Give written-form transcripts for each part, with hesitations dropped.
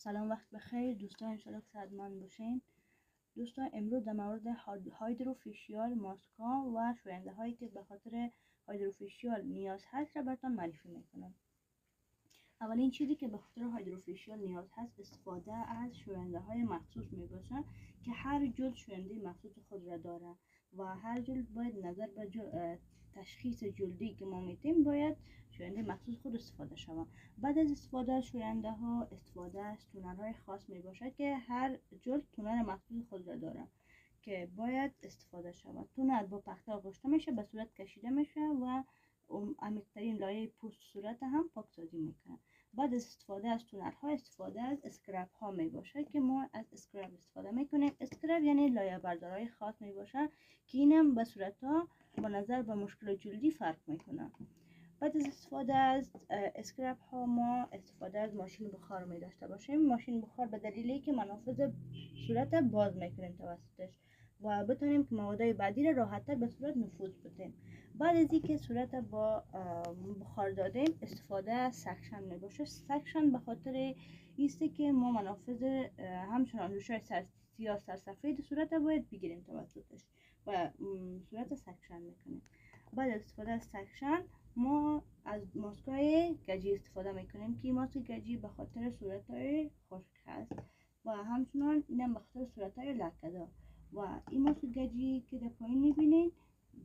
سلام، وقت بخیر دوستان، انشالله که صحتمند باشین. دوستان امروز در مورد هایدروفیشیال ماسکا و شوینده هایی که به خاطر هایدروفیشیال نیاز هست را براتون معرفی میکنم. اولین چیزی که به خاطر هایدروفیشیال نیاز هست استفاده از شوینده های مخصوص می باشه که هر جلد شوینده مخصوص خود را داره و هر جلد باید نظر به تشخیص جلدی که ما میتیم باید شوینده مخصوص خود استفاده شود. بعد از استفاده از شوینده ها استفاده از تونرهای خاص می باشد که هر جلد تونر مخصوص خود را داره که باید استفاده شود. تونر با پخته آغشته میشه، به صورت کشیده میشه و عمیق‌ترین لایه پوست صورت هم پاکسازی میکنه. بعد از استفاده از تونرها استفاده از اسکراب ها می باشه که ما از اسکراب استفاده میکنیم. اسکراب یعنی لایه بردارهای خاص می باشه که اینم به صورت ها با نظر به مشکل جلدی فرق میکنه. بعد از استفاده از اسکراب ها ما استفاده از ماشین بخار می داشته باشیم. ماشین بخار به دلیلی که منافذ صورت باز میکنیم توسطش و بتونیم که موادهای بعدی را راحت‌تر به صورت نفوذ بدیم. بعد از اینکه صورت با بخار دادیم استفاده از سکشن می باشه. سکشن به خاطر ایسته که ما منافذ همچنان روشای سیاه سرسفید صورت باید بگیریم توسطش و صورت سکشن میکنیم. بعد از استفاده از سکشن ما از ماسکای گجی استفاده میکنیم که ماسک گجی به خاطر صورت‌های خشک هست و همچنان اینم به خاطر صورت‌های لکه‌دار و این ماسک گجی که در پایین میبینید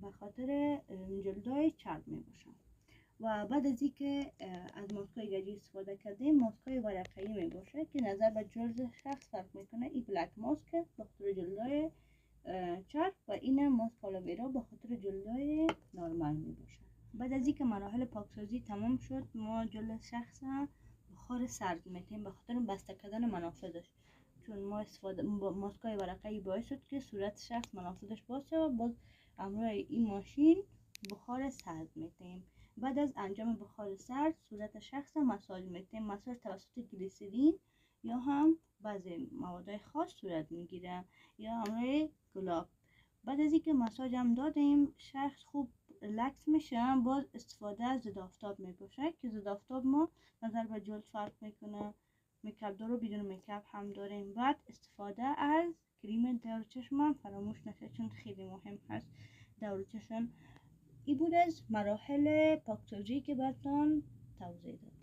به خاطر جلدهای چرب میباشن. و بعد از اینکه از ماسکای گجی استفاده کردیم ماسکای ورقه‌ای میباشه که نظر به جلد شخص فرق میکنه. این بلک ماسک به خاطر جلدهای چرب و این ماسک آلوویرا به خاطر جلدهای نرمال میباشه. بعد از اینکه مراحل پاکسازی تمام شد ما جلد شخص بخار سرد میتیم به خاطر بسته کردن منافذش، چون ما استفاده ماسکای ورقه‌ای باعث شد که صورت شخص منافذش باشه و باز همراه این ماشین بخار سرد میتیم. بعد از انجام بخار سرد صورت شخص مساج میتیم. مساج توسط گلیسرین یا هم بعضی مواد خاص صورت میگیره یا همراه گلاب. بعد از اینکه مساج هم دادیم شخص خوب ریلکس میشه باز استفاده از ضد آفتاب میباشه که ضد آفتاب ما نظر به جلد فرق میکنه. میکاپ دار و بدون میکاپ هم داریم. بعد استفاده از کریم دور چشم هم فراموش نشه چون خیلی مهم هست دور چشم. این بود از مراحل پاکسازی که براتون توضیح دادم.